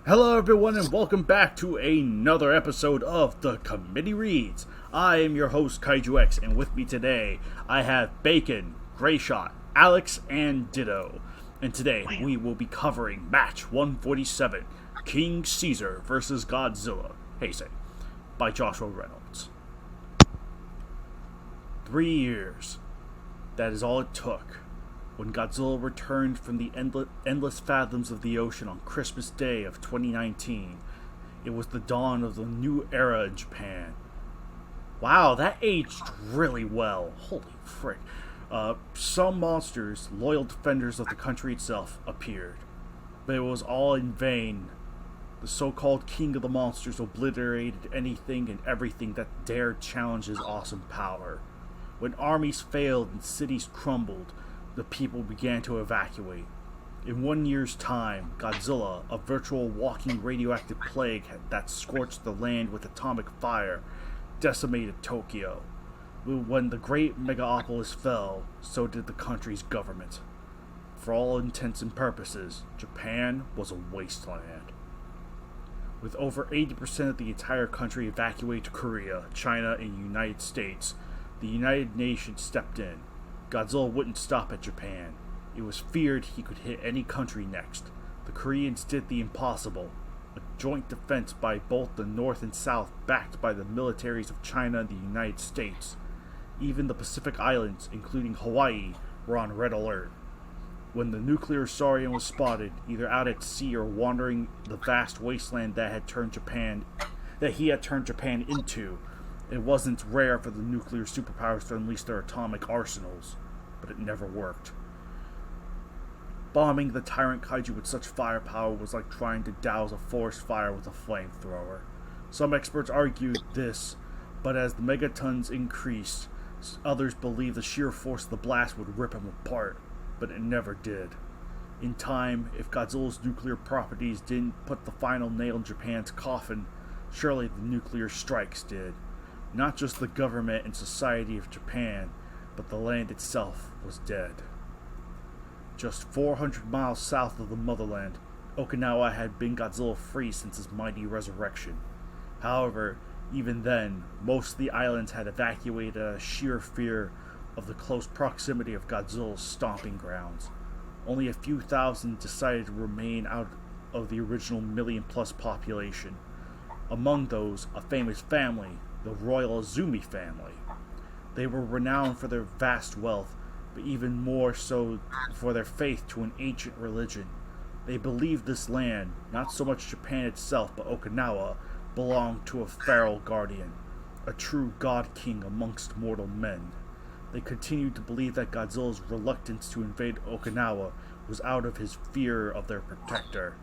Hello everyone and welcome back to another episode of The Committee Reads. I am your host KWCs, and with me today I have Bacon, Grayshot, Alex, and Ditto. And today we will be covering match 147, King Caesar vs. Godzilla, Heisei, by Joshua Reynolds. 3 years. That is all it took. When Godzilla returned from the endless fathoms of the ocean on Christmas Day of 2019, it was the dawn of the new era in Japan. Wow, that aged really well. Holy frick. Some monsters, loyal defenders of the country itself, appeared. But it was all in vain. The so-called king of the monsters obliterated anything and everything that dared challenge his awesome power. When armies failed and cities crumbled, the people began to evacuate. In 1 year's time, Godzilla, a virtual walking radioactive plague that scorched the land with atomic fire, decimated Tokyo. When the great megapolis fell, so did the country's government. For all intents and purposes, Japan was a wasteland. With over 80% of the entire country evacuated to Korea, China, and the United States, the United Nations stepped in. Godzilla wouldn't stop at Japan. It was feared he could hit any country next. The Koreans did the impossible. A joint defense by both the North and South, backed by the militaries of China and the United States. Even the Pacific Islands, including Hawaii, were on red alert. When the nuclear saurian was spotted, either out at sea or wandering the vast wasteland that he had turned Japan into, it wasn't rare for the nuclear superpowers to unleash their atomic arsenals, but it never worked. Bombing the tyrant kaiju with such firepower was like trying to douse a forest fire with a flamethrower. Some experts argued this, but as the megatons increased, others believed the sheer force of the blast would rip him apart, but it never did. In time, if Godzilla's nuclear properties didn't put the final nail in Japan's coffin, surely the nuclear strikes did. Not just the government and society of Japan, but the land itself was dead. Just 400 miles south of the motherland, Okinawa had been Godzilla-free since his mighty resurrection. However, even then, most of the islands had evacuated out of sheer fear of the close proximity of Godzilla's stomping grounds. Only a few thousand decided to remain out of the original million-plus population. Among those, a famous family, the Royal Azumi family. They were renowned for their vast wealth, but even more so for their faith to an ancient religion. They believed this land, not so much Japan itself but Okinawa, belonged to a feral guardian, a true god king amongst mortal men. They continued to believe that Godzilla's reluctance to invade Okinawa was out of his fear of their protector,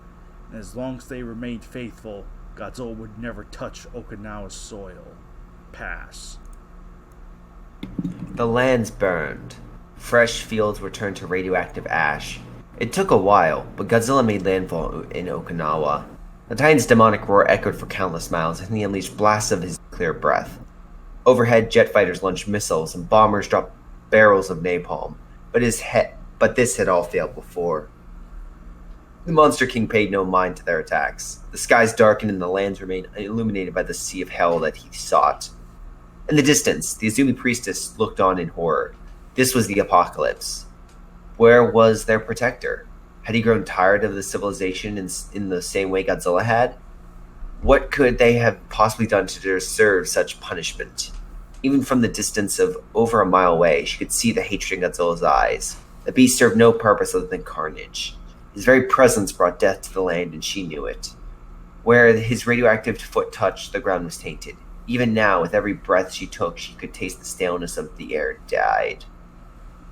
and as long as they remained faithful, Godzilla would never touch Okinawa's soil. Pass. The lands burned. Fresh fields were turned to radioactive ash. It took a while, but Godzilla made landfall in Okinawa. The Titan's demonic roar echoed for countless miles, and he unleashed blasts of his clear breath. Overhead, jet fighters launched missiles, and bombers dropped barrels of napalm. But this had all failed before. The Monster King paid no mind to their attacks. The skies darkened and the lands remained illuminated by the sea of hell that he sought. In the distance, the Azumi priestess looked on in horror. This was the apocalypse. Where was their protector? Had he grown tired of the civilization in the same way Godzilla had? What could they have possibly done to deserve such punishment? Even from the distance of over a mile away, she could see the hatred in Godzilla's eyes. The beast served no purpose other than carnage. His very presence brought death to the land, and she knew it. Where his radioactive foot touched, the ground was tainted. Even now, with every breath she took, she could taste the staleness of the air died.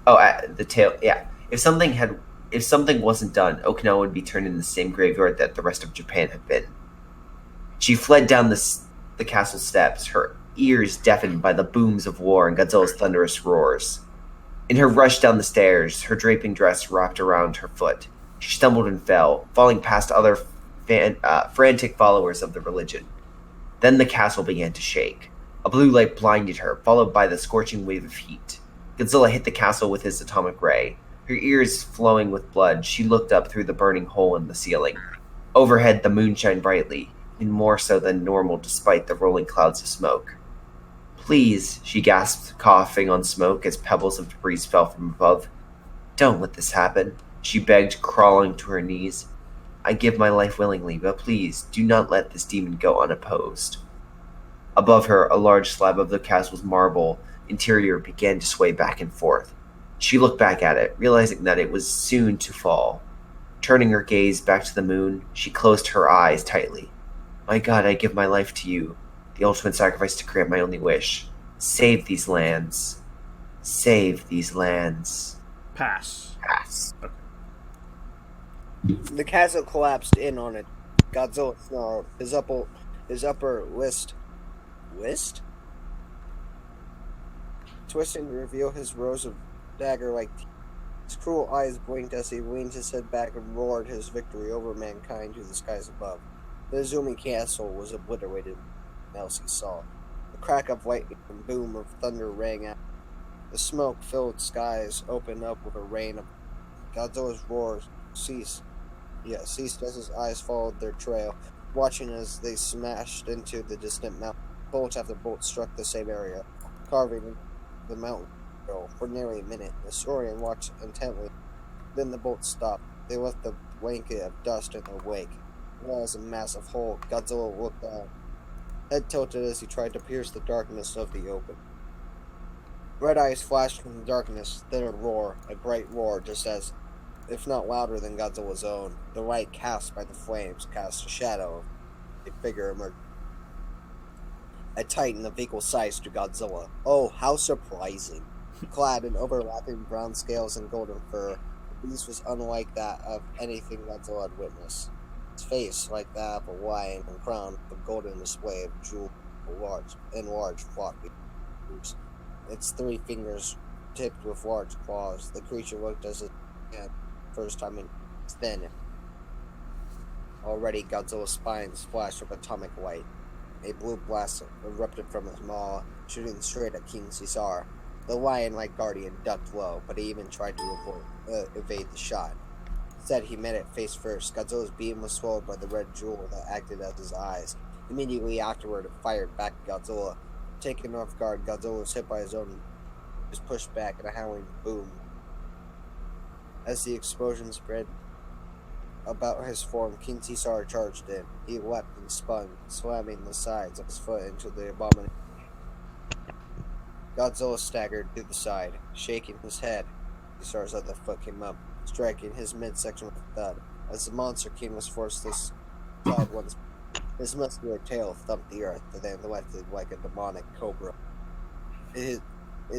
The tail. Yeah. If something wasn't done, Okinawa would be turned into the same graveyard that the rest of Japan had been. She fled down the castle steps, her ears deafened by the booms of war and Godzilla's thunderous roars. In her rush down the stairs, her draping dress wrapped around her foot. She stumbled and fell, falling past other frantic followers of the religion. Then the castle began to shake. A blue light blinded her, followed by the scorching wave of heat. Godzilla hit the castle with his atomic ray. Her ears flowing with blood, she looked up through the burning hole in the ceiling. Overhead, the moon shined brightly, and more so than normal despite the rolling clouds of smoke. Please, she gasped, coughing on smoke as pebbles of debris fell from above. Don't let this happen, she begged, crawling to her knees. I give my life willingly, but please, do not let this demon go unopposed. Above her, a large slab of the castle's marble interior began to sway back and forth. She looked back at it, realizing that it was soon to fall. Turning her gaze back to the moon, she closed her eyes tightly. My God, I give my life to you, the ultimate sacrifice to grant my only wish. Save these lands. Save these lands. Pass. Pass. Okay. The castle collapsed in on it. Godzilla snarled, his upper list twisting to reveal his rows of dagger-like teeth. His cruel eyes blinked as he leaned his head back and roared his victory over mankind to the skies above. The zooming castle was obliterated. Elsie saw. The crack of lightning and boom of thunder rang out. The smoke-filled skies opened up with a rain of Godzilla's roars ceased as his eyes followed their trail, watching as they smashed into the distant mountain. Bolt after bolt struck the same area, carving the mountain for nearly a minute. The Saurian watched intently. Then the bolts stopped. They left a blanket of dust in their wake. It was a massive hole. Godzilla looked down. Head tilted as he tried to pierce the darkness of the open. Red eyes flashed from the darkness, then a roar, a bright roar, just as, if not louder than Godzilla's own. The light cast by the flames cast a shadow of a figure emerged. A titan of equal size to Godzilla. Oh, how surprising. Clad in overlapping brown scales and golden fur, the beast was unlike that of anything Godzilla had witnessed. Its face, like that of a lion, and crowned with a golden display of jeweled large floppy hooves. Its 3 fingers tipped with large claws. The creature looked as if it had first time in its den. Already Godzilla's spines flashed with atomic light. A blue blast erupted from his maw, shooting straight at King Caesar. The lion-like guardian ducked low, but he even tried to evade the shot. Instead, he met it face first. Godzilla's beam was swallowed by the red jewel that acted as his eyes. Immediately afterward, it fired back at Godzilla. Taken off guard, Godzilla was hit by his own. He was pushed back in a howling boom. As the explosion spread about his form, King Caesar charged in. He leapt and spun, slamming the sides of his foot into the abomination. Godzilla staggered to the side, shaking his head. Caesar's other foot came up, striking his midsection with a thud. As the monster king was forced to slide once, his muscular tail thumped the earth, and then lifted like a demonic cobra. It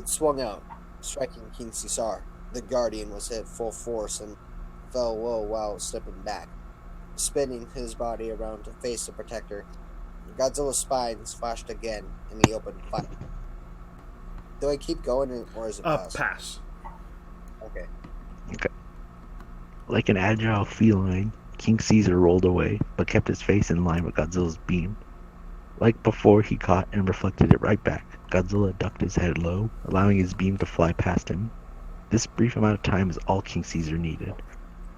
swung out, striking King Caesar. The guardian was hit full force and fell low while slipping back, spinning his body around to face the protector. Godzilla's spines flashed again, and he opened fire. Do I keep going, or is it pass? Pass. Okay. Like an agile feline, King Caesar rolled away, but kept his face in line with Godzilla's beam. Like before, he caught and reflected it right back. Godzilla ducked his head low, allowing his beam to fly past him. This brief amount of time is all King Caesar needed.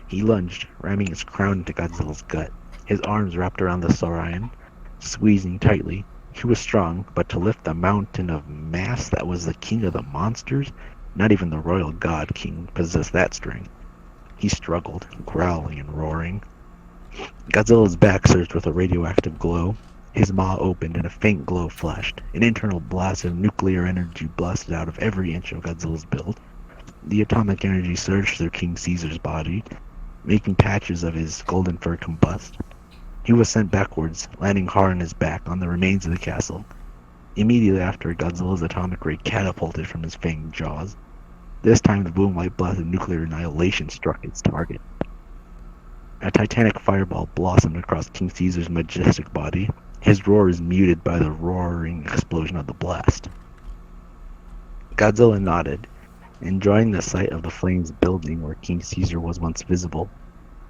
He lunged, ramming his crown into Godzilla's gut. His arms wrapped around the Saurian, squeezing tightly. He was strong, but to lift the mountain of mass that was the king of the monsters, not even the royal god king possessed that strength. He struggled, growling and roaring. Godzilla's back surged with a radioactive glow. His maw opened and a faint glow flashed. An internal blast of nuclear energy blasted out of every inch of Godzilla's build. The atomic energy surged through King Caesar's body, making patches of his golden fur combust. He was sent backwards, landing hard on his back on the remains of the castle. Immediately after, Godzilla's atomic ray catapulted from his fanged jaws. This time the boom-like blast of nuclear annihilation struck its target. A titanic fireball blossomed across King Caesar's majestic body. His roar was muted by the roaring explosion of the blast. Godzilla nodded, enjoying the sight of the flames building where King Caesar was once visible.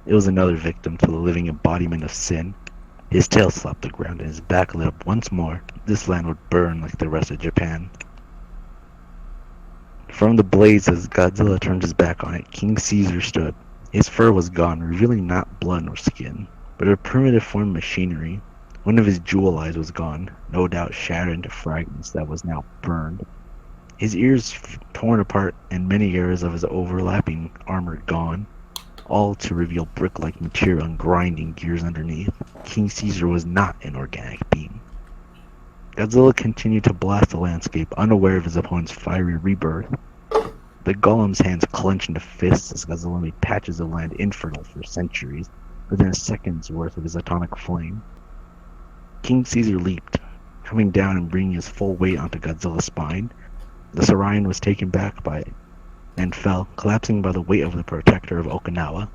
It was another victim to the living embodiment of sin. His tail slapped the ground and his back lit up once more. This land would burn like the rest of Japan. From the blaze as Godzilla turned his back on it, King Caesar stood. His fur was gone, revealing not blood nor skin. but a primitive form of machinery. One of his jewel eyes was gone, no doubt shattered into fragments that was now burned. His ears torn apart and many areas of his overlapping armor gone, all to reveal brick-like material and grinding gears underneath. King Caesar was not an organic being. Godzilla continued to blast the landscape, unaware of his opponent's fiery rebirth. The golem's hands clenched into fists as Godzilla made patches of land infertile for centuries, within a second's worth of his atomic flame. King Caesar leaped, coming down and bringing his full weight onto Godzilla's spine. The Saurian was taken back by it, and fell, collapsing by the weight of the protector of Okinawa.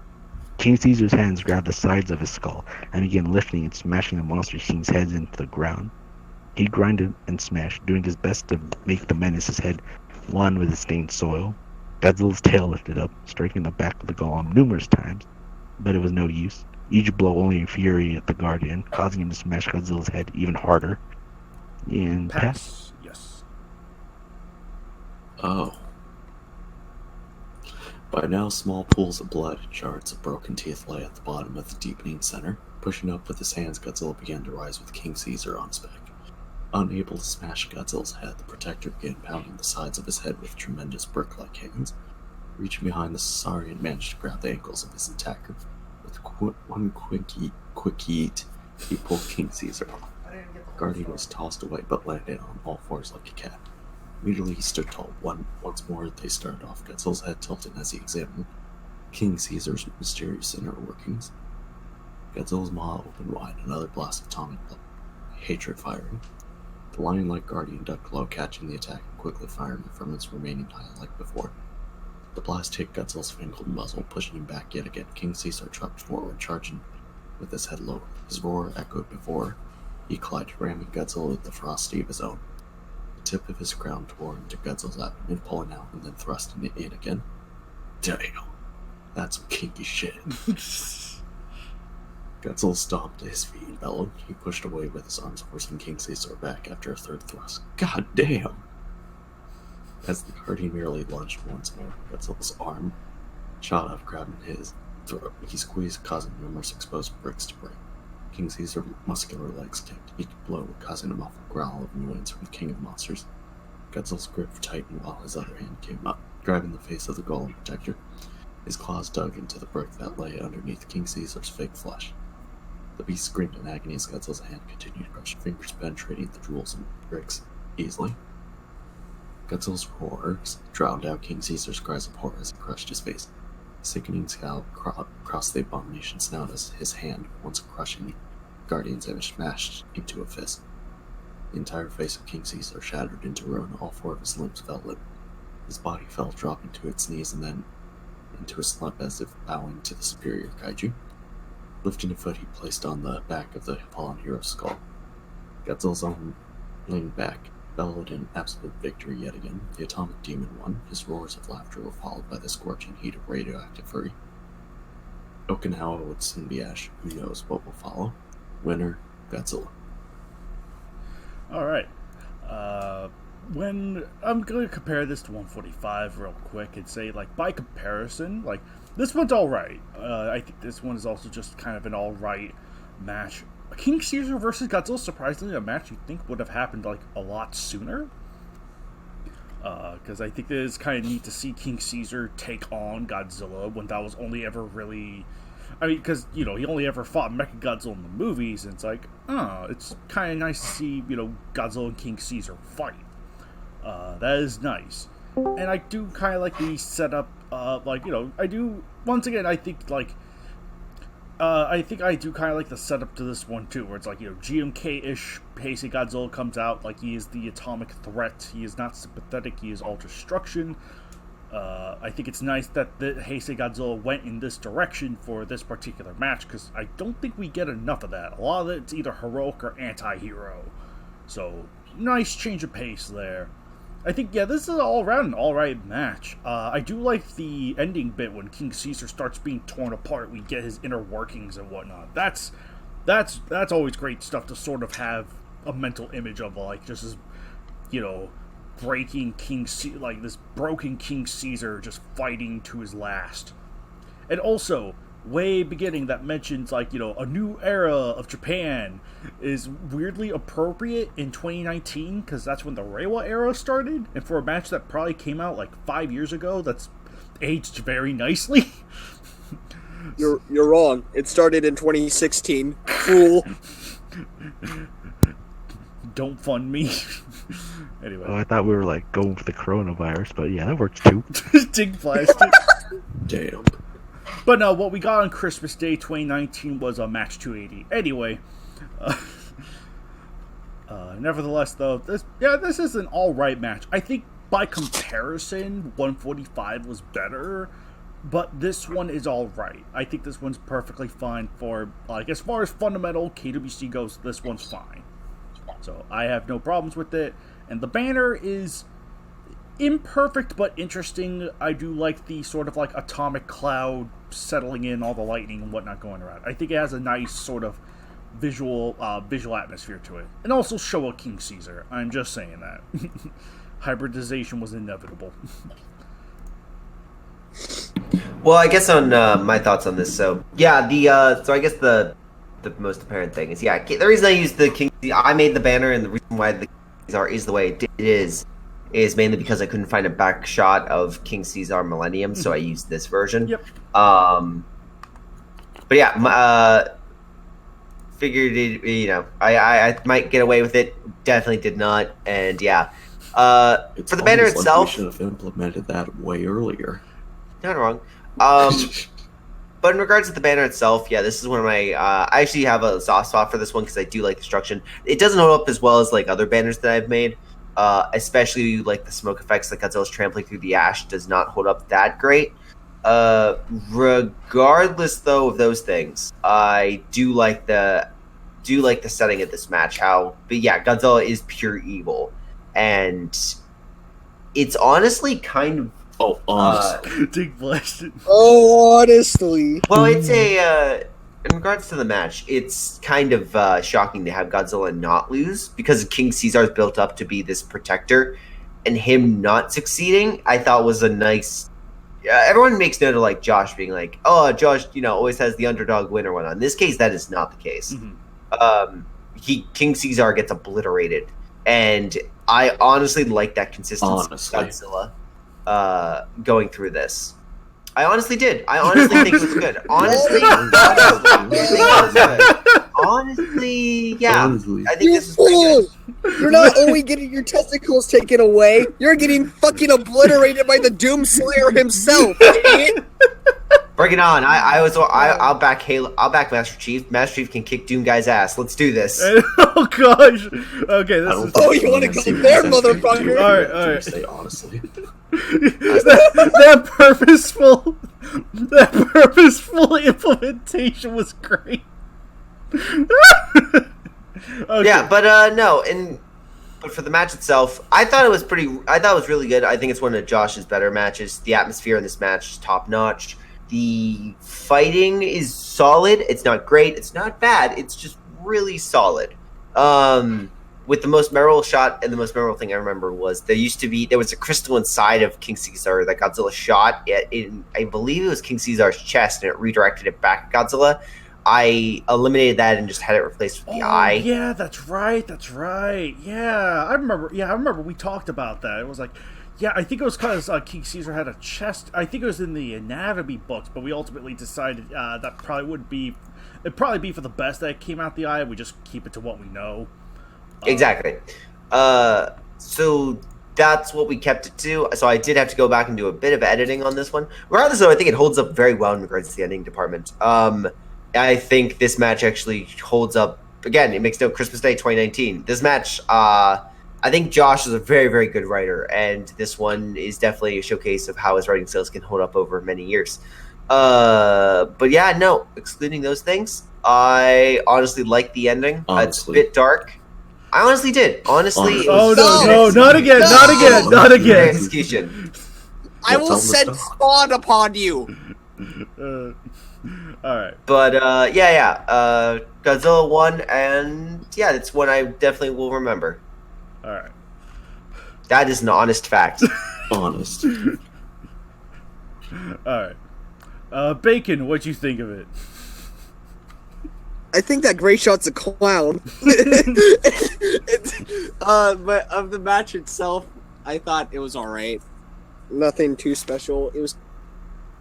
King Caesar's hands grabbed the sides of his skull, and began lifting and smashing the monster king's heads into the ground. He grinded and smashed, doing his best to make the menace's head one with the stained soil. Godzilla's tail lifted up, striking the back of the golem numerous times, but it was no use. Each blow only infuriated the Guardian, causing him to smash Godzilla's head even harder. And pass. Yes. Oh. By now, small pools of blood and shards of broken teeth lay at the bottom of the deepening center. Pushing up with his hands, Godzilla began to rise with King Caesar on his back. Unable to smash Godzilla's head, the protector began pounding the sides of his head with tremendous brick-like hands. Reaching behind, the Saurian managed to grab the ankles of his attacker. With one quick yeet, he pulled King Caesar off. Guardian was tossed away, but landed on all fours like a cat. Immediately he stood tall. Once more they started off, Godzilla's head tilted as he examined King Caesar's mysterious inner workings. Godzilla's maw opened wide, another blast of atomic hatred firing. The lion-like Guardian ducked low, catching the attack and quickly firing it from its remaining eye like before. The blast hit Godzilla's fangled muzzle, pushing him back yet again. King Caesar trucked forward, charging with his head lowered. His roar echoed before he collided, ramming Godzilla with the ferocity of his own. The tip of his crown tore into Godzilla's abdomen, pulling out and then thrusting it in again. Damn, that's some kinky shit. Godzilla stomped to his feet and bellowed. He pushed away with his arms, forcing King Caesar back after a third thrust. God damn! As the Guardian merely lunged once more, Godzilla's arm shot up, grabbing his throat. He squeezed, causing numerous exposed bricks to break. King Caesar's muscular legs kicked, each blow causing a muffled growl of annoyance from the King of Monsters. Godzilla's grip tightened while his other hand came up, grabbing the face of the golem protector. His claws dug into the brick that lay underneath King Caesar's fake flesh. The beast screamed in agony as Godzilla's hand continued to crush, fingers penetrating the jewels and bricks easily. Godzilla's roars drowned out King Caesar's cries of horror as he crushed his face. A sickening scowl crossed the abomination's snout as his hand, once crushing the Guardian's image, smashed into a fist. The entire face of King Caesar shattered into ruin. All four of his limbs fell limp. His body fell, dropping to its knees and then into a slump as if bowing to the superior Kaiju. Lifting a foot, he placed on the back of the fallen hero's skull. Godzilla's arm leaned back, bellowed in absolute victory yet again. The atomic demon won. His roars of laughter were followed by the scorching heat of radioactive fury. Okinawa would soon be ash. Who knows what will follow? Winner, Godzilla. Alright. When I'm going to compare this to 145 real quick and say, like, by comparison, like, this one's alright. I think this one is also just kind of an alright match. King Caesar versus Godzilla, surprisingly, a match you think would have happened, like, a lot sooner. Because I think it is kind of neat to see King Caesar take on Godzilla when that was only ever really... I mean, because, you know, he only ever fought Mechagodzilla in the movies, and it's like, oh, it's kind of nice to see, you know, Godzilla and King Caesar fight. That is nice. And I do kind of like the setup, like, you know, I do, once again, I think, like, I think I do kind of like the setup to this one, too, where it's like, you know, GMK-ish Heisei Godzilla comes out, like, he is the atomic threat, he is not sympathetic, he is all destruction. I think it's nice that the Heisei Godzilla went in this direction for this particular match, because I don't think we get enough of that. A lot of it's either heroic or anti-hero. So, nice change of pace there. I think, yeah, this is all around an alright match. I do like the ending bit when King Caesar starts being torn apart. We get his inner workings and whatnot. That's always great stuff to sort of have a mental image of, like, just as, you know, breaking like this broken King Caesar just fighting to his last. And also, way beginning that mentions like, a new era of Japan is weirdly appropriate in 2019 because that's when the Reiwa era started, and for a match that probably came out like 5 years ago, that's aged very nicely. You're wrong. It started in 2016. Fool. Don't fund me. Anyway. Oh, I thought we were like going for the coronavirus, but yeah, that works too. Dig plastic. Damn. But no, what we got on Christmas Day 2019 was a match 280. Anyway, nevertheless, though, this is an alright match. I think by comparison, 145 was better, but this one is alright. I think this one's perfectly fine for, like, as far as fundamental KWC goes, this one's fine. So I have no problems with it. And the banner is imperfect but interesting. I do like the sort of like atomic cloud settling in, all the lightning and whatnot going around. I think it has a nice sort of visual atmosphere to it. And also Showa King Caesar. I'm just saying that. Hybridization was inevitable. Well, I guess on my thoughts on this. So yeah, so I guess the most apparent thing is the reason I used the King. I made the banner, and the reason why the Caesar is the way it is mainly because I couldn't find a back shot of King Caesar Millennium, so I used this version. Yep. But yeah, figured it. I might get away with it. Definitely did not, and yeah. For the banner itself, we should have implemented that way earlier. Not wrong. But in regards to the banner itself, yeah, this is one of my... I actually have a soft spot for this one because I do like the construction. It doesn't hold up as well as like other banners that I've made. Especially like the smoke effects that Godzilla's trampling through the ash does not hold up that great. Regardless, though, of those things, I do like the setting of this match. But yeah, Godzilla is pure evil. And it's honestly kind of... Oh, honestly. Dig blasted. Oh, honestly. Well, it's in regards to the match, it's kind of shocking to have Godzilla not lose because King Caesar is built up to be this protector, and him not succeeding, I thought was a nice. Everyone makes note of like Josh being like, "Oh, Josh, always has the underdog win or whatnot." In this case, that is not the case. Mm-hmm. King Caesar gets obliterated, and I honestly like that consistency of Godzilla going through this. I honestly did. I honestly think it was good. Honestly, yeah. Honestly. I think this is pretty good. You're not only getting your testicles taken away, you're getting fucking obliterated by the Doomslayer himself, idiot. Bring it on. I'll back Halo. I'll back Master Chief. Master Chief can kick Doom Guy's ass. Let's do this. Oh gosh. Okay, this is... Oh, you want to go there, motherfucker? All right. Say honestly. that purposeful implementation was great. Okay. Yeah, but no, but for the match itself, I thought it was really good. I think it's one of Josh's better matches. The atmosphere in this match is top notch. The fighting is solid. It's not great. It's not bad. It's just really solid. With the most memorable shot, and the most memorable thing I remember was there was a crystal inside of King Caesar that Godzilla shot. I believe it was King Caesar's chest, and it redirected it back at Godzilla. I eliminated that and just had it replaced with the eye. Yeah, that's right. Yeah, I remember we talked about that. It was like, yeah, I think it was because King Caesar had a chest. I think it was in the anatomy books, but we ultimately decided that it'd probably be for the best that it came out the eye. We just keep it to what we know. Exactly. So that's what we kept it to. So I did have to go back and do a bit of editing on this one. Regardless, though, I think it holds up very well in regards to the editing department. I think this match actually holds up. Again, it makes no Christmas Day 2019. This match, I think Josh is a very, very good writer, and this one is definitely a showcase of how his writing skills can hold up over many years. But yeah, no, excluding those things, I honestly like the ending. It's a bit dark. I honestly did. Honestly. No, not again. Execution. I will send spawn upon you. All right. But Godzilla won, and yeah, it's one I definitely will remember. All right. That is an honest fact. Honest. All right. Bacon, what'd you think of it? I think that Gray Shot's a clown. But of the match itself, I thought it was alright. Nothing too special.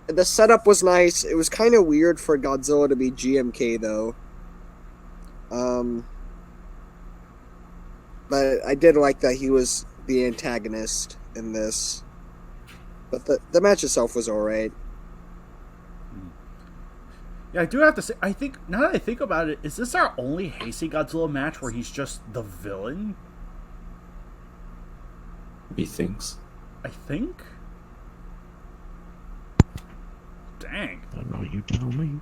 The setup was nice. It was kind of weird for Godzilla to be GMK though. But I did like that he was the antagonist in this. But the match itself was alright. Yeah, I do have to say, I think, now that I think about it, is this our only Heisei Godzilla match where he's just the villain? He thinks. I think? Dang. I don't know, you tell me.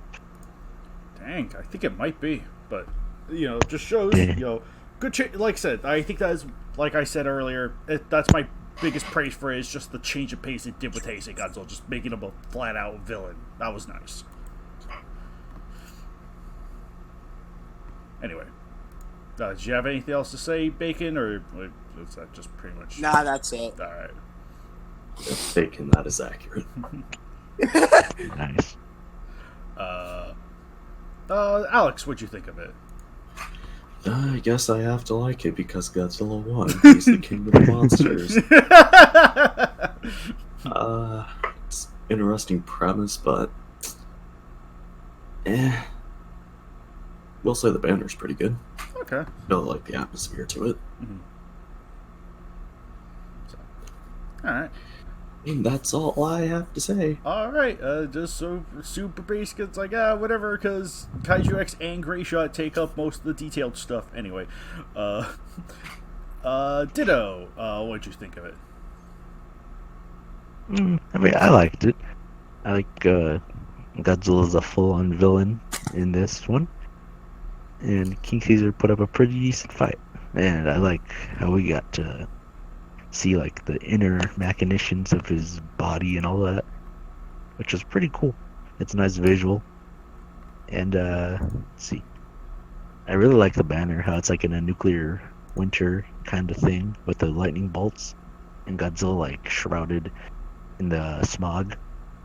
Dang, I think it might be. But, it just shows, good like I said, I think that is, like I said earlier, that's my biggest praise for it, is just the change of pace it did with Heisei Godzilla, just making him a flat-out villain. That was nice. Anyway, did you have anything else to say, Bacon, or is that just pretty much... Nah, that's it. Alright. Bacon, that is accurate. Nice. Alex, what'd you think of it? I guess I have to like it because Godzilla won. He's the king of the monsters. It's interesting premise, but... We'll say the banner's pretty good. Okay. Really like the atmosphere to it. Mm-hmm. Alright. And that's all I have to say. Alright, just so super basic, it's like, whatever, because Kaiju X and Gray Shot take up most of the detailed stuff. Anyway, Ditto, what'd you think of it? I mean, I liked it. I like Godzilla's a full-on villain in this one. And King Caesar put up a pretty decent fight. And I like how we got to see like the inner machinations of his body and all that, which was pretty cool. It's a nice visual. And let's see, I really like the banner, how it's like in a nuclear winter kind of thing with the lightning bolts and Godzilla like shrouded in the smog.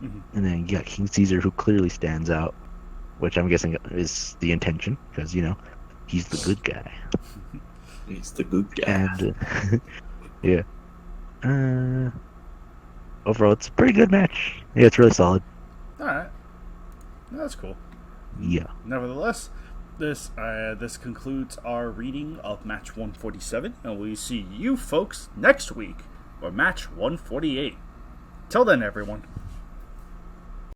Mm-hmm. And then you got King Caesar, who clearly stands out, which I'm guessing is the intention, because he's the good guy. He's the good guy. And yeah. Overall, it's a pretty good match. Yeah, it's really solid. Alright. That's cool. Yeah. Nevertheless, this concludes our reading of match 147, and we see you folks next week for match 148. Till then, everyone.